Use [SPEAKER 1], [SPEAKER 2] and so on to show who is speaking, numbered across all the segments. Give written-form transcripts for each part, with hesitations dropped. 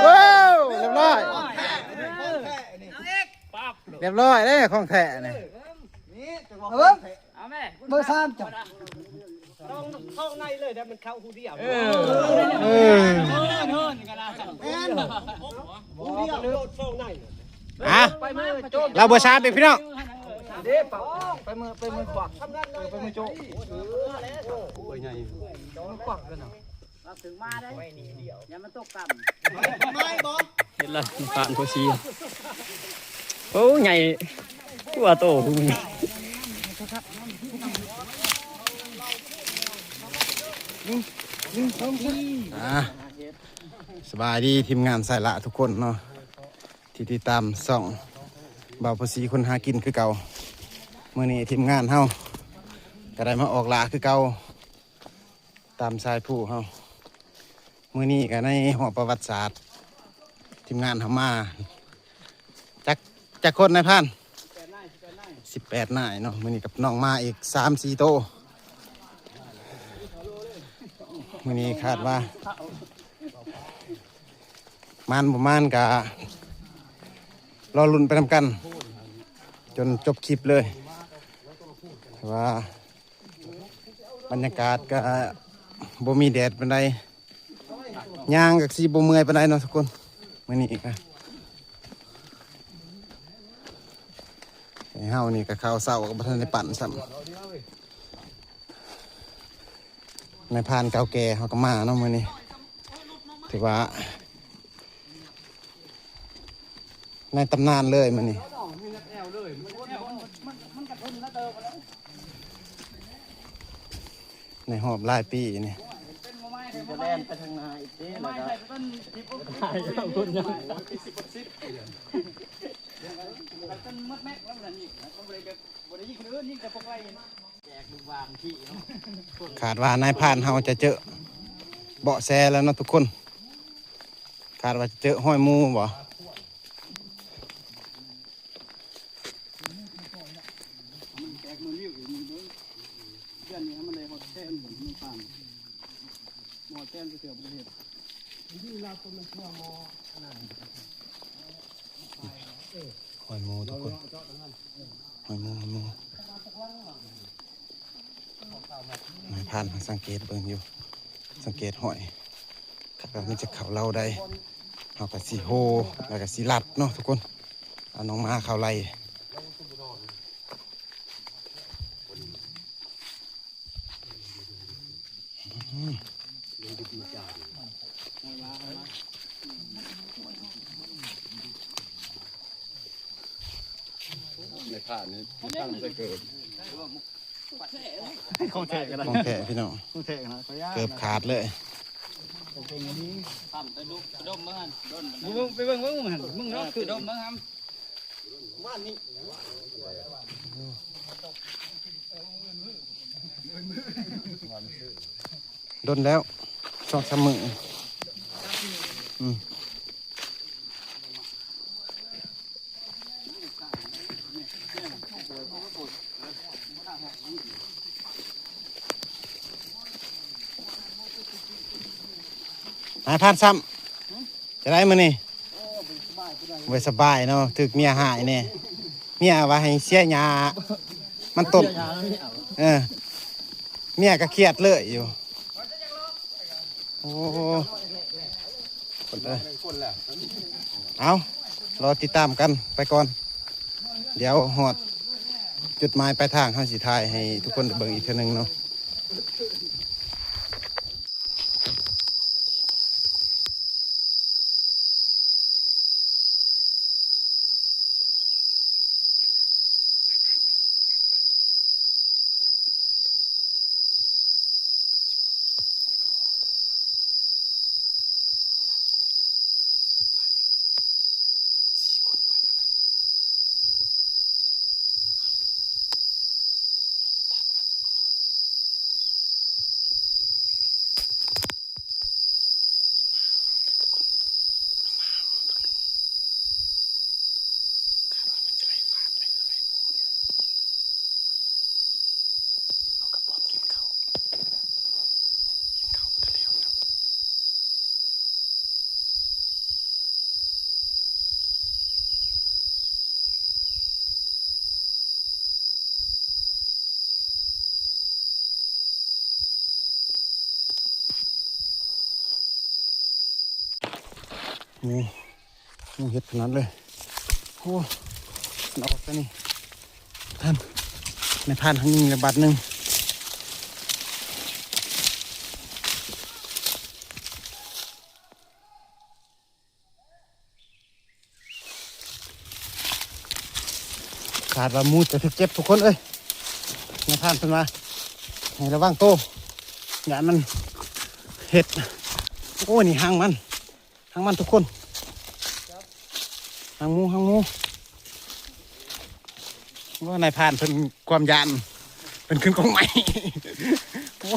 [SPEAKER 1] ว้าวเรียบร้อยเรียบร้อยเลยของแท้เนี่ย
[SPEAKER 2] เบอร์สามจ้ะ
[SPEAKER 3] ต้องเข้าในเลยแต่มันเข้าหูเดียว หูเดียวโดดเข้าใน
[SPEAKER 1] อ่ะเราเบอร์3เป็นพี่น้อง
[SPEAKER 2] เด้เป่าไปมือขวักทำงานเลยไปมือโจ๊กเบอร์ใหญ่มือขวักกันเนาะถึงมาได้อย่ามันตกต่ำไม่บอส
[SPEAKER 4] เห็นแล้วผ่านโคชีโอ้ใหญ่กว่าโตคุณ
[SPEAKER 1] สบายดีทีมงานสายละทุกคนเนาะที่ติดตามส่องบ่าวภาษีคนหากินคือเก่าเมื่อนี้ทีมงานเฮาก็ได้มาออกลาคือเก่าตามสายผู้เฮาเมื่อนี้ก็ในหอประวัติศาสตร์ทีมงานเฮามาจักคนนายพัน18 นายเนาะมื่อนี้กับน้องมาอีก3-4 โตมื่อนี้คาดว่ามันประมาณกะรอลุ้นไปทำกันจนจบคลิปเลยว่าบรรยากาศก็บ่มีแดดปานใดย่างกับสีบ่เมื่อยปานใดเนาะทุกคนมื่อนี้ก็เฮานี่ก็ข้าวเช้าก็บ่ทันได้ปั่นซ้ำในพานเก่าแก่เขาก็มาเนาะมื้อนี้ถือว่าในตำนานเลยมื้อนี้ในหอบหลายปีนี่จะแล่นไปทางนาอีกทีนะครับคนยังขาดว่านายพานเฮาจะเจอเบาะแสแล้วเนาะทุกคนขาดว่าจะเจอห้อยมูบ่หอยมูทุกคนหอยมูนายพานสังเกตเบิ่งอยู่สังเกตหอยครับมันจะเข่าเราได้เอากับสีโฮแล้วกับสีลัดเนาะทุกคนเอาน้องมาเข่าไล่
[SPEAKER 5] ในผ่านนี้ตั้งใจเกิด
[SPEAKER 1] ของแท้พี่น้องเกือบขาดเลย
[SPEAKER 4] ไปเบิ่งมึงเนาะคือดมมึงครับ
[SPEAKER 1] โดนแล้ว2-3 มื้อนายพานซ้ำจะได้มื้อนี่ไว้สบายเนาะถึกเมียหายเนี่ยเมียว่าให้เสียหญ้ามันตดเมียก็เครียดเลยอยู่โอ้คนเลยเอารอติดตามกันไปก่อนเดี๋ยวหอดจุดหมายปลายทางเฮาสิถ่ายให้ทุกคนได้เบิ่งอีกเทื่อนึงเนาะ งูเห็ดขนาดเลยโอ้มันออกไปนี่ท่านในพานทางนี้ระบาดหนึ่งขาดว่ามูจะถึกเจ็บทุกคนเอ้ยในพานเป็นมาให้ระวังโตอย่ามันเห็ดโอ้นี่หางมันทุกคนหางมูว่านายพานเป็นความยานเป็นขึ้นกองใหม่โอ้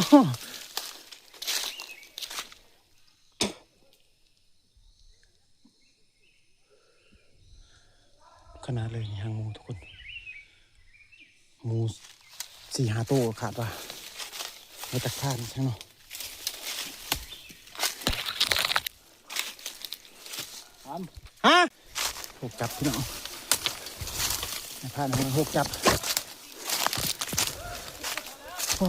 [SPEAKER 1] ขนาดเลยนี่หางมูทุกคนมู4-5 ตัวขาดว่าไม่ตักทานใช่ไหมฮะหกจับพี่น้องผ่านหกจับโอ้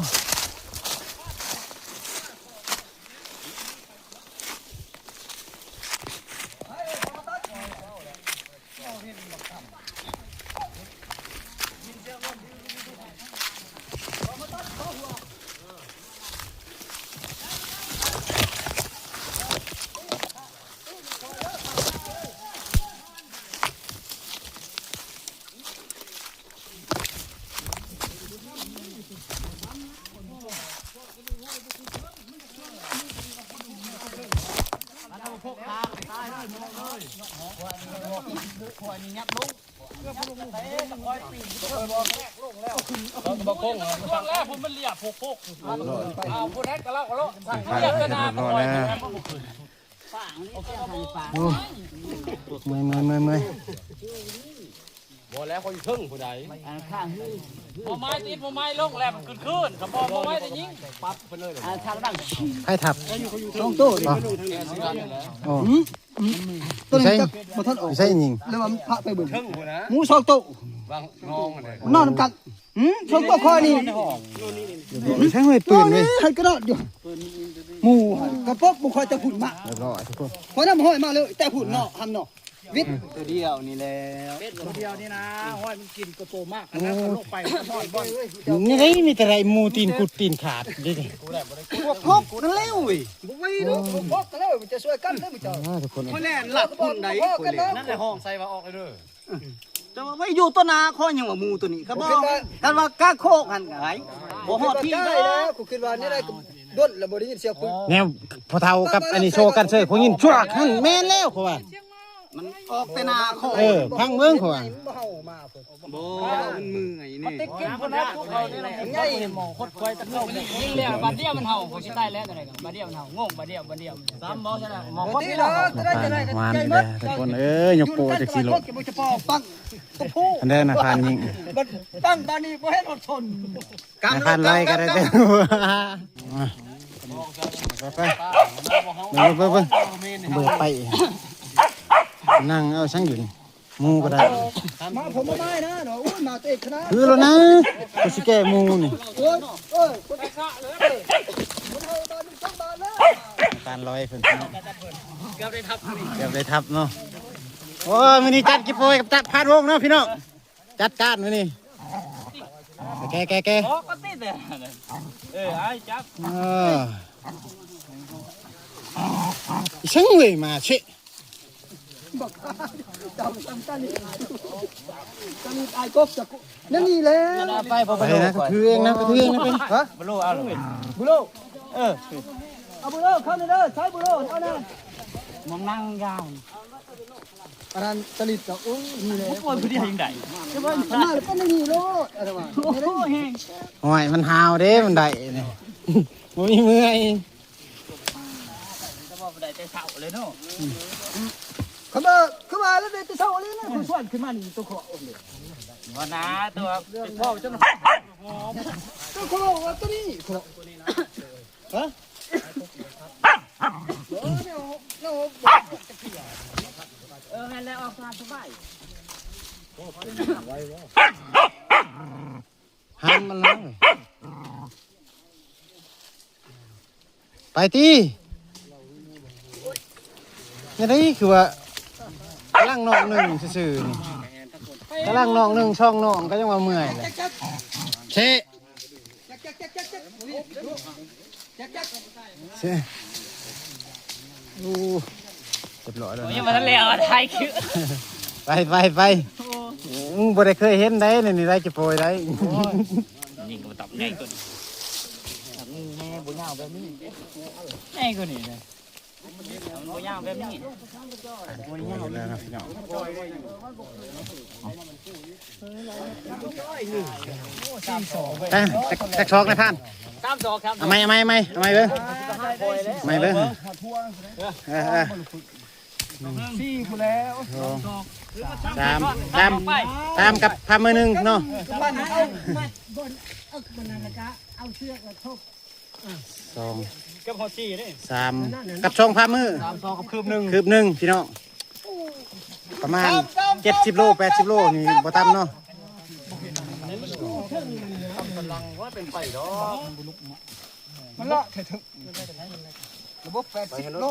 [SPEAKER 1] เมื่อย
[SPEAKER 5] บ่แล้วเขาอยู่ทึ่งผู้ใด
[SPEAKER 2] พอไม้ติดพอไม้ลงแล้วมันขึ้นกับพอไม้แต่ยิง
[SPEAKER 5] ปั๊บไปเลยเลย
[SPEAKER 2] ทางดัง
[SPEAKER 1] ให้ทับ
[SPEAKER 3] ต้องโต้ดิ
[SPEAKER 1] โอ้
[SPEAKER 3] ตัวนี้จะบ่ทันออก
[SPEAKER 1] ไม่ใช่ยิง
[SPEAKER 3] แล้วมันพระไปเบิ่ง
[SPEAKER 5] ทึ่งผู้นะ
[SPEAKER 3] หมูสองโต๊ะ
[SPEAKER 5] บางงองเลย
[SPEAKER 3] นอนกันสองโต๊ะคอยนี่
[SPEAKER 1] ใช่ไหมปืนเว้ย
[SPEAKER 3] หันกระโดดอยู่หมูหันกระปกบ่ค่อยจะหุ่นมา
[SPEAKER 1] เรียบร้อยทุกคน
[SPEAKER 3] พอน้ำห้อยมาเลยแต่หุ่นเนาะทำเนาะวิทย์
[SPEAKER 2] ตัวเดียวนี่แล้วตัวเดียวนี่นะห้อยมันกินกระโปงมากอันนั้นก็ลงไปห้อยบ่อน
[SPEAKER 1] นี่ไงมีแต่ไรมูตีนกุดตีนขาดดิ
[SPEAKER 3] พวกพกนั่นเร็วอีบ่ไหวเนาะพกกันแล้วมันจะช่วยกันเด้อมื้อเจ้า
[SPEAKER 1] ทุกคน
[SPEAKER 3] คนแน่หลักคนใดคนนี้
[SPEAKER 5] นั่นแหละห้องใส่ว่าออกเลยเด้อ
[SPEAKER 3] แต่ว่าไม่อยู่ต้นนาข้อยังว่าหมูตัวนี้ครับบ่กันว่ากะโคกหันหายบ่ฮอดที่แล้วกูคิดว่านี่ได้ด้นแล้วบ่ได้ยินเสียงปืน
[SPEAKER 1] แนวพอเท่ากับอันนี้โชว์กันเซ่พวกยินชั่วขันแม่นแล้วเขาว่า
[SPEAKER 3] มันออกแต่นาโคก
[SPEAKER 1] พังเมืองเขาว่า
[SPEAKER 3] บ่เฮามาเพิ่น
[SPEAKER 2] บ่มันมือไงนี่ติ๊กเก็บคนนั้นพวกเขานี่มันใหญ่หมอคดควายตะเข้ายิงแล้วบาดเดียวมันเห่าเขาสิตายแล้วอะไรกันบาดเดียวมันเห่างงบาดเดียวซ้ำหมอใช่ไหมหมอคด
[SPEAKER 3] นี่
[SPEAKER 1] นี่
[SPEAKER 3] เนาะ
[SPEAKER 1] เนาะ
[SPEAKER 3] จะได้จะได้
[SPEAKER 1] วาน
[SPEAKER 3] ใจ
[SPEAKER 1] นี่
[SPEAKER 3] หม
[SPEAKER 1] แห
[SPEAKER 3] ด
[SPEAKER 1] ละทุกคนยกโปจากสีโล
[SPEAKER 3] บ่จะปอปังตุ๊ผู้
[SPEAKER 1] อันเด้อนะพานยิง
[SPEAKER 3] ปังบานี้บ่เฮ็ดรถชน
[SPEAKER 1] นะพานไล่ก็ได้เด้อไปเบิ่งไปนั่งเอาช่างอยู่นี่มูก็ได้
[SPEAKER 3] มาผมมาได้นะเนาะอุ้ยมาเตะคณะ
[SPEAKER 1] คือแล้วนะกูสิแก้มูนี่
[SPEAKER 3] โอ้ยคนไปฆ่าเลยมันเอาตอนนี้ต้องบาแล้ว
[SPEAKER 1] การลอยเพิ่นเกือบได้ทับเนาะโอ้ยมื้อนี้จัดกิโปยกับจัดพาดวงเนาะพี่น้องจัดการมื้อนี้แก
[SPEAKER 2] อ๋อก็ติดเลยไอ้จับ
[SPEAKER 1] อีช่างเว้ยมาเชะ
[SPEAKER 3] บอกจำตานี่ตานี่ไอ้กบจะนั่นนี่แหละ
[SPEAKER 2] ไปพอ
[SPEAKER 1] ไปนะก็ถือเองนะเป็นฮะ
[SPEAKER 2] บลูเอาเลย
[SPEAKER 3] บุโรเอาบุโรเข้าในเด้อใช้บุโรเอานะ
[SPEAKER 2] มองนั่งยาว
[SPEAKER 3] อันนั้นตลิดก็โอ้ยนี่แหละ
[SPEAKER 2] โอ้ยผู้ที่ยังได้
[SPEAKER 3] จะว่าขนาดก็นี่โลดอะไรวะ
[SPEAKER 2] โอ้ย
[SPEAKER 1] โอ้ยมันหาวเด้มันได้นี่บ่มีเมื่อย
[SPEAKER 2] จะบอกได้แต่เสาเลยเนาะ
[SPEAKER 3] ขึ้นมาแล้วเดี๋ยวจะเศร้าเลยนะคุณส่วนขึ้นมานี่ตัวขอ
[SPEAKER 2] วันน้าตัวพ่อจน
[SPEAKER 3] ตัวขอว่าตัวนี้ขอฮะ
[SPEAKER 2] งั้นแล้วออกมาสบาย
[SPEAKER 1] ห้ามมันแล้วไปตี นี่ได้คือว่ากำลังนอกหนึ่งซื่อๆนี่กำลังนอกหนึ่งช่องนอกก็ยังว่าเมื่อยเลยเชะเชะดูเรียบร้อยแล้ว
[SPEAKER 4] ยังมาทะเลอ่ะไทยคือ
[SPEAKER 1] ไปบ่ได้เคยเห็นได้นี่ได้จะโปรยได้
[SPEAKER 4] ยิงกับตับง่ายกว่าแม่บุญยาวแบบนี้ง่ายกว่านี้เลยบุญยาวแบบนี้
[SPEAKER 1] แล้วนะพี่น้องแตกช็อกนะท่าน
[SPEAKER 4] 3-2ครับ
[SPEAKER 1] เอาไม่เบิ้งไม่เบิ้งตามกับพามือหนึ่งเนาะสอง
[SPEAKER 4] กับฮอตซี่นี่
[SPEAKER 1] สามกับช่องพามือ
[SPEAKER 4] 3-2กับคืบหนึ่ง
[SPEAKER 1] คืบหนึ่งพี่น้องประมาณ70 โล 80 โลนี่บ่ต่ำเนาะมันละระบบ80 โล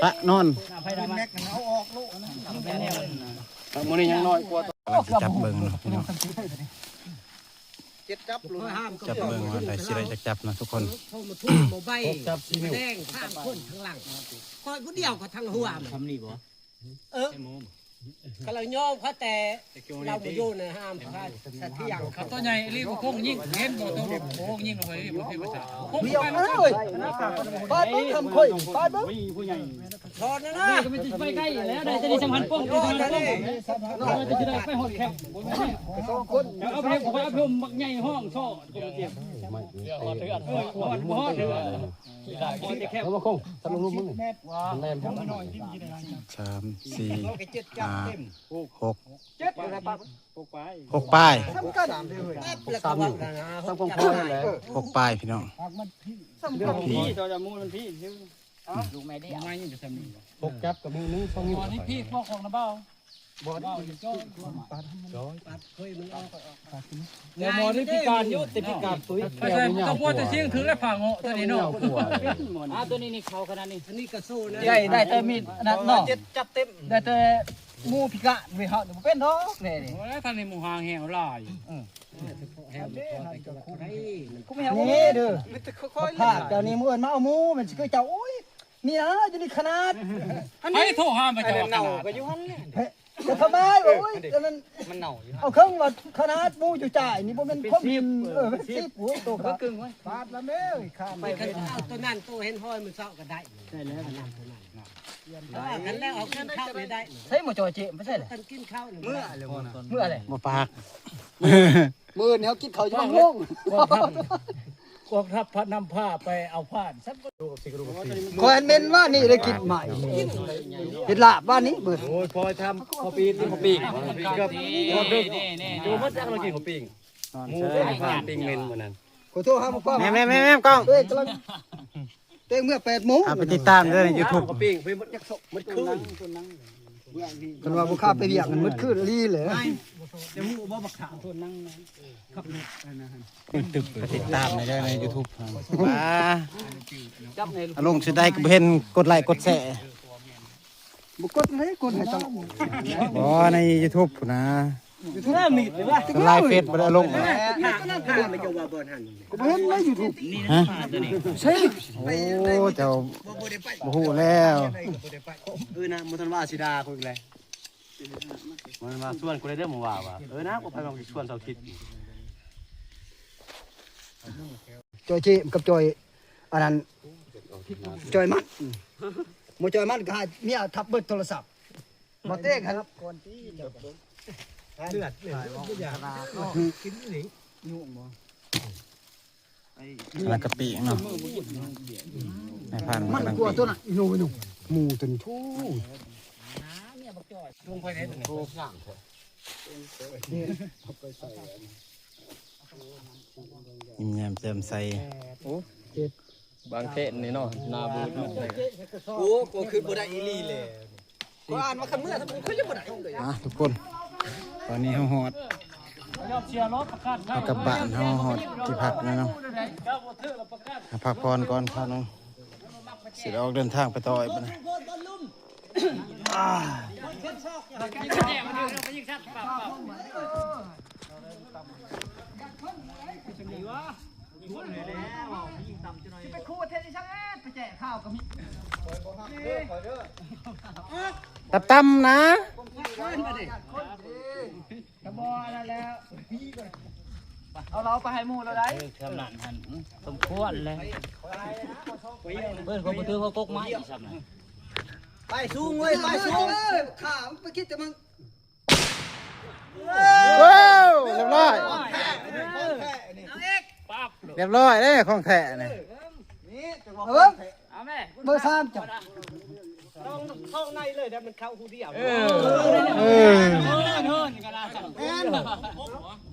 [SPEAKER 1] ปะนอนมื้อนี้ยังน้อยกว่าจับเบิ่งเนาะพี่น้องจับเบิ่งว่าได้สิได้จับนะทุกคน
[SPEAKER 2] ใบแดงข้างคนข้างหลังคอยผู้เดียวก็ทั้งหัวทำนี่บ่กำลังย่อเขาแต่เราบ่อยู่ในห้ามพลาดสัตว์ที่อย่างเขา
[SPEAKER 6] ตัวใหญ่รีบโค้งยิงเห็นบ่ตัวโค้งยิงลงไปรีบเห็นภาษาโค้ง
[SPEAKER 3] เดียวเลยปาดทำค่อยปาดเบิ่ง
[SPEAKER 2] ทอดนะนะ
[SPEAKER 6] ก็ไม่ติดไปใกล้แล้วได้จะได้สัมพันธ์ป้องกันสัมพันธ์ป้องเราจะได้ไปหอดแคบเอาเพลงผมเอาเพลงบักใหญ่ห้องช่อตัวเตียงหอดเถื่อนหอดหอดเถื่อนหอดแคบ
[SPEAKER 1] 3 4 5 6 6ป้าย6ป้ายพี่น้อง
[SPEAKER 6] พี่ตัวจะมูมันพี่ดูแม่ได้ไม่ยังจะทำนี่ตอนนี้พี่พ่อของนะเบ้าบ่เบ้าอยู่ก็เดี๋ยวมอนี่พิการยุติพิการตุ้ยต้องพูดแต่เสียงถือและผ่าเงาะตัวนี้เนาะตัวนี้นี่เขาขนาดนี้
[SPEAKER 2] อันนี้กระโซ่นะ
[SPEAKER 3] ใหญ่ได้แต่มีนั่นเนาะจับเต็มได้แต่หมูพิกะไปเฮาบ่เป็นเนาะนี่
[SPEAKER 6] โอ้ยท่านในหมู่หางแหวลาย
[SPEAKER 3] กูไม่เอานี่เด้อภาคเจ้านี่มื้อมาเอาหมูมันสิคือเจ้าโอ้ยนี่นะอยู่นี่ขนาด
[SPEAKER 6] ให้โทรหามาจอขนาด
[SPEAKER 3] จะทำไมโอ้ยมันเน่าเอาเครื่องว่าขนาดหมูอยู่จ่ายนี่บ่แม่นความผิดเป็น10โอ้ยโตครับปาดละแม่ข้าม
[SPEAKER 2] ไปกันเอาตัวนั้นตัวเห็นห้อยมือเศร้าก็ได้ได้แล้วตัวนั้นกันแล้วเอากินข้าวไม่ได้
[SPEAKER 3] ใช่หมอจอยเจไม่ใช่เหรอ
[SPEAKER 2] กันกินข้าว
[SPEAKER 3] เมื่ออะไร
[SPEAKER 1] บ่ปาก
[SPEAKER 3] มื้อนี้เฮากินข้าวอยู่บ้านงง
[SPEAKER 6] กองทัพพัดนำผ้าไปเอาผ้าสัก
[SPEAKER 3] คอยเมนว่านี่ได้กินใหม่เห็ดลาบบ้านนี้เบิด
[SPEAKER 5] โอ้ยพอทำข้าวปีกินข้าวปีกกับพอดึกดูมันจะเรากินข้าวปีกหมูเป็นผ่านปีกเมนเหมือนนั้น
[SPEAKER 3] ขอโทษครับพ่อ
[SPEAKER 1] แม่กล้อง
[SPEAKER 3] เอ้ยกำลังเต้งเมื่อ8 โมง
[SPEAKER 1] เอาไปติดตามด้วยใน YouTube
[SPEAKER 5] ข้าวปีกไปมันยักษ์มันคืน
[SPEAKER 3] กันว่าบ่ข้าไปเรียกมันมืดคืนลีเลย
[SPEAKER 1] ไปติดตามใน YouTube ว้าอารมณ์สิได้ก็บ่เห็นกดไลค์กดแชร์
[SPEAKER 3] บ่กดให้กดให้จัง
[SPEAKER 1] บ่ใน YouTube พุ่นนะ
[SPEAKER 3] อยู่ที่มีดเลยว่า
[SPEAKER 1] ก็ไลฟ์เฟซบ่ได้ลง
[SPEAKER 3] ก็บ่เห็นใน YouTube
[SPEAKER 1] ฮะใช่โอ้เจ้าบ่ฮู้แล้ว
[SPEAKER 5] นะมันทันว่าสิดาคุยเลยมันมาชวนกูได้เด้อมึงว่านะกูไปลองชวนเสาร์อาทิตย์
[SPEAKER 3] จอยเจมกับจอยอันนั้นจอยมันหมู่จอยมันก็ให้เมียทับเบิดโทรศัพท์บ่เต้งครับก่อนที่เลือดกินนี่ยุ่งบ่
[SPEAKER 1] แล้วก็ปีกเนาะในพัน
[SPEAKER 3] มันกลัวตัวน่ะอีโนหนูหมูตัวนี้ทู่
[SPEAKER 1] ยิ้มแย้มแจ่มใส
[SPEAKER 4] บางเทศนี่เนาะนาบูด
[SPEAKER 3] โอ้กูคือบ่ได้อีหลีเลยกูอ่านว่าคันเมื่อถ้ากูคือยังบ่ได้เลย
[SPEAKER 1] ทุกคนตอนนี้เฮาฮอด
[SPEAKER 6] ยอดเชียร์รถประกาศ
[SPEAKER 1] เอากลับบ้านเฮาฮอดที่พักแล้วเนาะพักผ่อนก่อนครับน้อง สิออกเดินทางไปต่อยบ่นะ
[SPEAKER 3] ไปคู่เทนนิสช่างเอ็ดไปแจกข้าวกับมิ
[SPEAKER 1] ตับๆนะ
[SPEAKER 3] กระบอกนั่นแล้วเอาเราไปให้หมูเราได้
[SPEAKER 4] ทำหนันหันสมควรเลยเพื่อนเขาไปถือเขากกไม้อีกสับหน่อย
[SPEAKER 3] ไปสูงเว้ยไปสูงข้าไปคิดแต่มึง
[SPEAKER 1] ว้าวเรียบร้อย
[SPEAKER 4] ปั๊บ
[SPEAKER 1] เรียบร้อยเด้ของแท้นี่
[SPEAKER 3] เออ
[SPEAKER 4] เอาแม่
[SPEAKER 3] เบอร์3จ้ะ
[SPEAKER 5] เข้าในเลยแต่มันเข้าหูเดียว
[SPEAKER 1] เออ
[SPEAKER 4] เฮินกันละสั่ง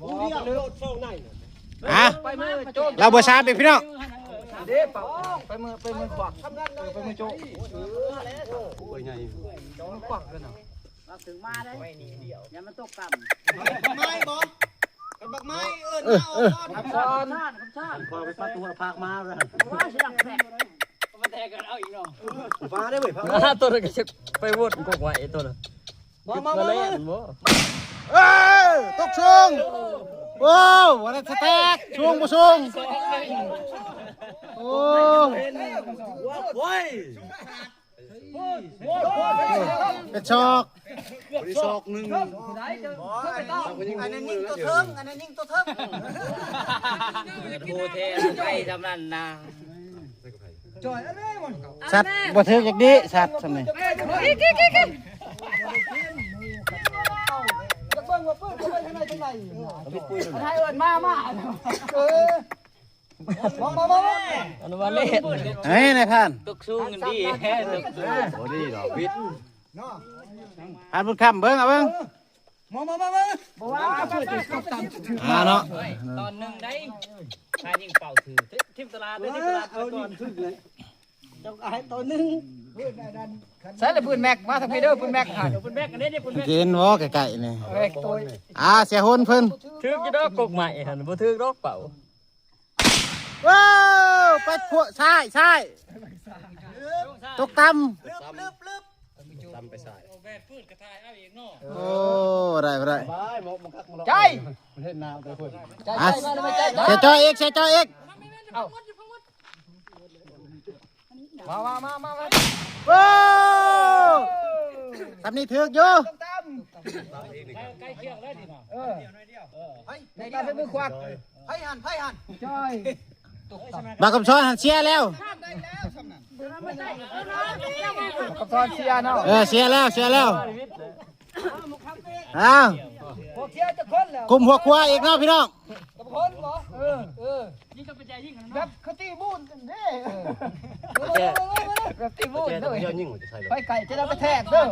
[SPEAKER 5] หูเดียวโลดเข้าใน
[SPEAKER 1] อ่ะ
[SPEAKER 3] ไปมือโจก
[SPEAKER 1] เราเบอร์3อีกพี่น้อง
[SPEAKER 3] เด้เป่าไปมือขวักไปมือโจก
[SPEAKER 5] โอ้ยใหญ่
[SPEAKER 3] มือขวักกันเนาะ
[SPEAKER 2] เราถึงมาได้อย่ามันตกต่ำ
[SPEAKER 3] อับซ้อน
[SPEAKER 5] พอไปปัดตัวพากมาเลย
[SPEAKER 2] ว่าสิหลังแตก
[SPEAKER 4] มาแทกกันเอาอีกเนาะ
[SPEAKER 5] ฟ้าได้เว้ยพาก
[SPEAKER 6] ตัวนึงก็จะไปวนกกไว้ตัวนึง
[SPEAKER 3] มา
[SPEAKER 6] เล่นบ่
[SPEAKER 1] เอ้ยตกช่วงโอ้วันนั้นสแต็กช่วงบ่ช่วงโอ้
[SPEAKER 5] โอ้ย
[SPEAKER 1] เป็นชอก
[SPEAKER 5] บริศอกหนึ่ง
[SPEAKER 3] อันนั้นนิ่งตัวเทิงอันนั้นนิ่งตัวเทิง
[SPEAKER 4] โทเทไปทำนั่นนะ
[SPEAKER 3] จอยอะไรมัน
[SPEAKER 1] สัตว์บ่ถืออย่างนี้สัตว์ซั่นนี่
[SPEAKER 3] จะเบิ่งว่าปื้นจะไปทางไหนทางไหนให้เอิ้นมาเออมา
[SPEAKER 6] อนุบาลเล่น
[SPEAKER 1] เฮ้ยนายพัน
[SPEAKER 4] ตกสู้กันดีแฮ่ตกสู้
[SPEAKER 5] โอ้ดีดอกวิทย์
[SPEAKER 1] พันบุญคำเบิ่งเอาเบิ่ง
[SPEAKER 3] บ่ว่าเพื่อจะตกต่ำ
[SPEAKER 1] เนาะ
[SPEAKER 4] ตอนหนึ่งได้ใครยิงเป่าถือทิมตลาดเลย
[SPEAKER 3] เอาดิขึ้นเลยเจ้าไอ้ตัวนึงใส่เลยปืนแม็กมาทางพีเดอร์ปืนแม็กหัน
[SPEAKER 4] คุณแม่กันได้เนี่ยคุณแม่
[SPEAKER 1] กินบ่ไก่ๆนี่
[SPEAKER 3] แม็กตัว
[SPEAKER 1] เสียหนเพิ่น
[SPEAKER 6] ทึกจะดอกกกใหม่หันบ่ทึกดอกเป่า
[SPEAKER 1] ว้าวไปพวกใช่ตกต่ำ
[SPEAKER 5] ตำไปใส่
[SPEAKER 4] แม่พูดกระทายเอาเองเนาะ
[SPEAKER 1] โอ้ได้บ่ได้
[SPEAKER 5] ไปหมกมันคักมัน
[SPEAKER 3] ใจ
[SPEAKER 5] มันเห็นน้ำแต่คน
[SPEAKER 3] ใจมาเลยใจ
[SPEAKER 1] เสียจอยอีกเสียจอยอีก
[SPEAKER 3] มา
[SPEAKER 1] ว้าวทำนี่ถึกอยู่
[SPEAKER 4] ใกล้เคียงแล้วดิเนาะ
[SPEAKER 3] ในการเป็นมือควักไพ่หันจอย
[SPEAKER 1] บางคำช้อนหันเสียแล้ว
[SPEAKER 3] กับตอนเชียร์เนาะ
[SPEAKER 1] เสียแล้วอ้าว
[SPEAKER 3] พวกเชียร์จะคนแล้ว
[SPEAKER 1] คุมหัวครัวอีกเนาะพี่น้อง
[SPEAKER 3] กับคนเหรอ
[SPEAKER 4] ยิงกับปัจจัยยิงกัน
[SPEAKER 3] แบบเขาตีบุญเด้แบบตีบุญ
[SPEAKER 5] แก
[SPEAKER 3] เด้
[SPEAKER 5] ต้อง
[SPEAKER 3] อ
[SPEAKER 5] ย้อนยิ่งกว่าจะใส่หรอ
[SPEAKER 3] ไปไก่จะได้ไปแทกเด้อ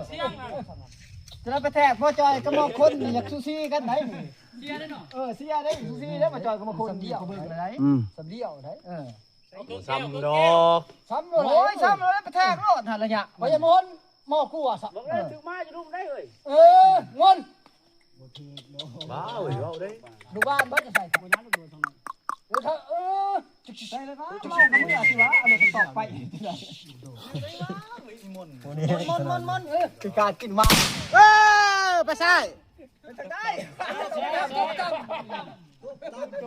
[SPEAKER 3] จะได้ไปแทกพ่อจอยก็มองคนอยากซูซี่กันไหน
[SPEAKER 4] เชียร์ได้เนาะ
[SPEAKER 3] เสียได้ซูซี่ได้พ่อจอยก็มาคนเดียวไหนสำเดียวไหน
[SPEAKER 5] ซ้ำดอก
[SPEAKER 3] ซ้ำเลยโอ้ยซ้ำเลยไปแทกรถหันระยะพยามนหม้อกู้อ่ะสับ
[SPEAKER 2] ถึงมาจะลุ่มได้เลย
[SPEAKER 3] งน
[SPEAKER 5] บ้าเว้ยเอาได้
[SPEAKER 3] ดูบ้านบ้านจะใส่ถุงน้ำดูตรงนั้นใส่เลยนะเล่าคำเมื่อสิวะเอาเลยตอบไปมนคือการกินมา
[SPEAKER 1] ไปใช่
[SPEAKER 3] ได้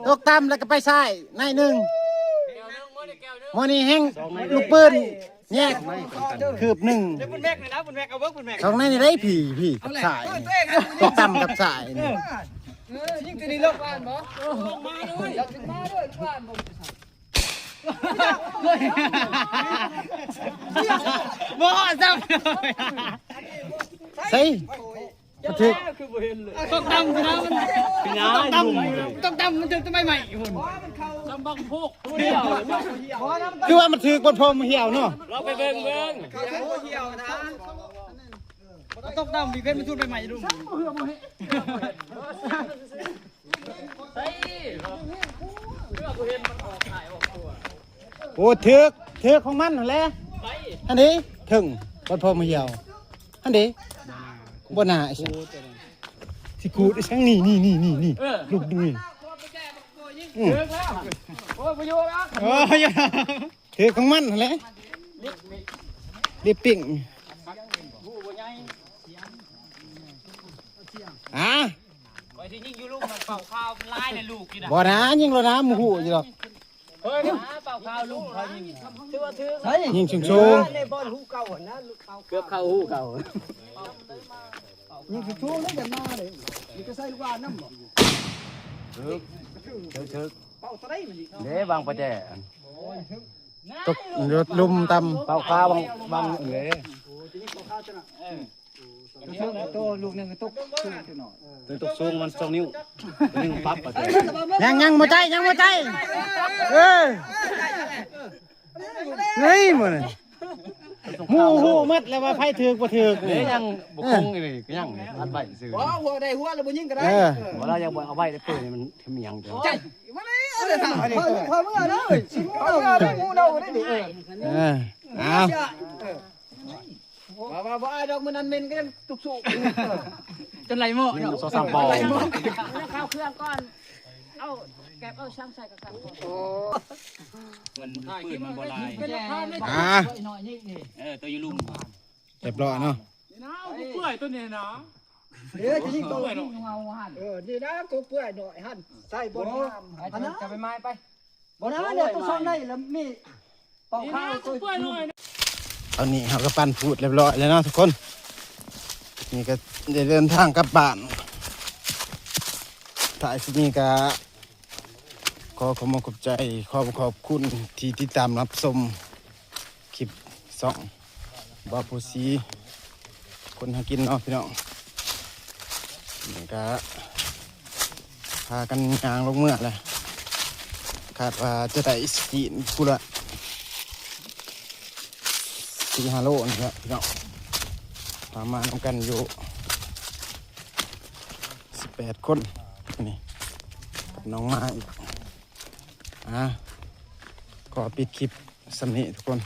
[SPEAKER 1] ตกต่ำแล้วก็ไปใช่ในหนึ่งมอนี่แห้งลูกปืนเนี่ยคืบหนึ่ง
[SPEAKER 6] คุณแม็กเลยนะคุณแม็กเอาเบิ่งคุณแม็ก
[SPEAKER 1] สองในนี่ได้ผีกับสายตกต่ำกับสายนี่
[SPEAKER 3] ยิ่งตัวนี้เลิกบ้านบ่มาด้วยอยากถึงมาด้วยบ้านบ่
[SPEAKER 6] บ่ซ้ำ
[SPEAKER 1] ใส่กระทึก
[SPEAKER 6] ต้องตำนะมันต้องตำมันถึงจะไม่ใหม่หุ่น
[SPEAKER 4] จำบังพวกเดียว
[SPEAKER 1] คือว่ามันถือบนพรมเหี่ยวเนาะ
[SPEAKER 4] เราไปเบิ่ง
[SPEAKER 6] ต้องตำมีเพชรมันทุนไปใหม่ดู
[SPEAKER 1] โอ้ถือกของมันนั่นแหละอันนี้ถึงบนพรมเหี่ยวอันนี้บนหน้าไอ้สัสที่กูไอ้ช่างนี่ลูกนี่
[SPEAKER 3] โอ้ยประโยชน์อ่ะ
[SPEAKER 1] ถือของมันนั่นแหละ ดิปปิ้ง
[SPEAKER 4] หูบ่ใหญ่
[SPEAKER 1] อ่ะ
[SPEAKER 4] ไว้ที่ยิงอยู่ลูกมันเป่าข้าวลายในลูกกินอ่ะ
[SPEAKER 1] บ่นะยิงแล้วนะหมูหูอยู่หรอก
[SPEAKER 4] เฮ้ยเป่าข้าวลูกเขายิง
[SPEAKER 3] ใช่
[SPEAKER 1] ยิงสูง
[SPEAKER 3] ในบอลหูเก่าหั่นนะ
[SPEAKER 4] เกือบเข้าหูเก่า
[SPEAKER 3] ยิงชูๆแล้วกันมาเลยนี่ก็ใส่ลูกว่าน้ำบ่
[SPEAKER 5] ถึก
[SPEAKER 3] เป่าตะไดมันนี่
[SPEAKER 5] เด้บางประแจ
[SPEAKER 1] ๆตกรถลุมตำ
[SPEAKER 5] เป้าค้าบางเด้
[SPEAKER 3] ตัวลูกนึงก็ตกสูงจังหน่อย
[SPEAKER 5] ตัวตกสูงมัน2 นิ้วนึงปั๊บประแจ
[SPEAKER 1] ยังบ่ใจยังบ่ใจเอ้ยเฮ้ยมื้อนี่หมูหูหมดแล้วว่าไผถือกบ่ถือก
[SPEAKER 5] เด้ยังบ่คงเลยก็ยังอัดไว้ซื่อ
[SPEAKER 3] บ่หัวได้หัวแล้วบ่ยิงก็ได้
[SPEAKER 1] เออ
[SPEAKER 5] บ่เรายังบ่เอาไว้ได้เปิดนี่มันมีหยังจัง
[SPEAKER 3] พอมึงเอาเด้อสิมึงเอาเด้องูเด้อได้ดิ
[SPEAKER 1] เอา
[SPEAKER 3] ว่าไอ้ดอกมันนั่นเมนก็ยังตุกสุก
[SPEAKER 4] จนไหลหม้อ
[SPEAKER 5] นี่
[SPEAKER 4] เนาะ
[SPEAKER 5] มัน2-3ปอ
[SPEAKER 2] ข้าวเครื่องก่อนเอาแกบเอาช่างใส่กับกันก่อน
[SPEAKER 4] มันปืนมันบ่ลาย
[SPEAKER 1] อ่า
[SPEAKER 4] ตัวอยู่ลุม
[SPEAKER 1] เรียบร้อยเนาะ
[SPEAKER 6] เปื่อยตัวนี้นะ
[SPEAKER 3] เดี๋ยวจะยิงตัว
[SPEAKER 2] เงาหัน
[SPEAKER 3] นี่นะกูเปื่อยหน่อยหั่นใส่บนงามอันนั้น
[SPEAKER 2] จะไปไม้ไป
[SPEAKER 3] บนนั้นเนี่ยตัวซ่อนได้แล้วมีเป่าข้าวตัว
[SPEAKER 6] เปื่อยหน่อย
[SPEAKER 1] ตอนนี้เราก็ปั่นพูดเรียบร้อยแล้วเนาะทุกคนนี่ก็ได้เดินทางกลับบ้านถ่ายคลิปนี้ก็ขอขอบคุณใจขอบคุณที่ติดตามรับชมคลิป2บาปูซีคนหากินเนาะพี่น้องนี่ก็พากันยางลงเมื่อแหละคาดว่าจะได้สกีนกูละ4-5 โลนี่ครับพี่น้องประมาณกันอยู่18 คนนี่น้องมาอีกก็ปิดคลิปสำเนีทุกคน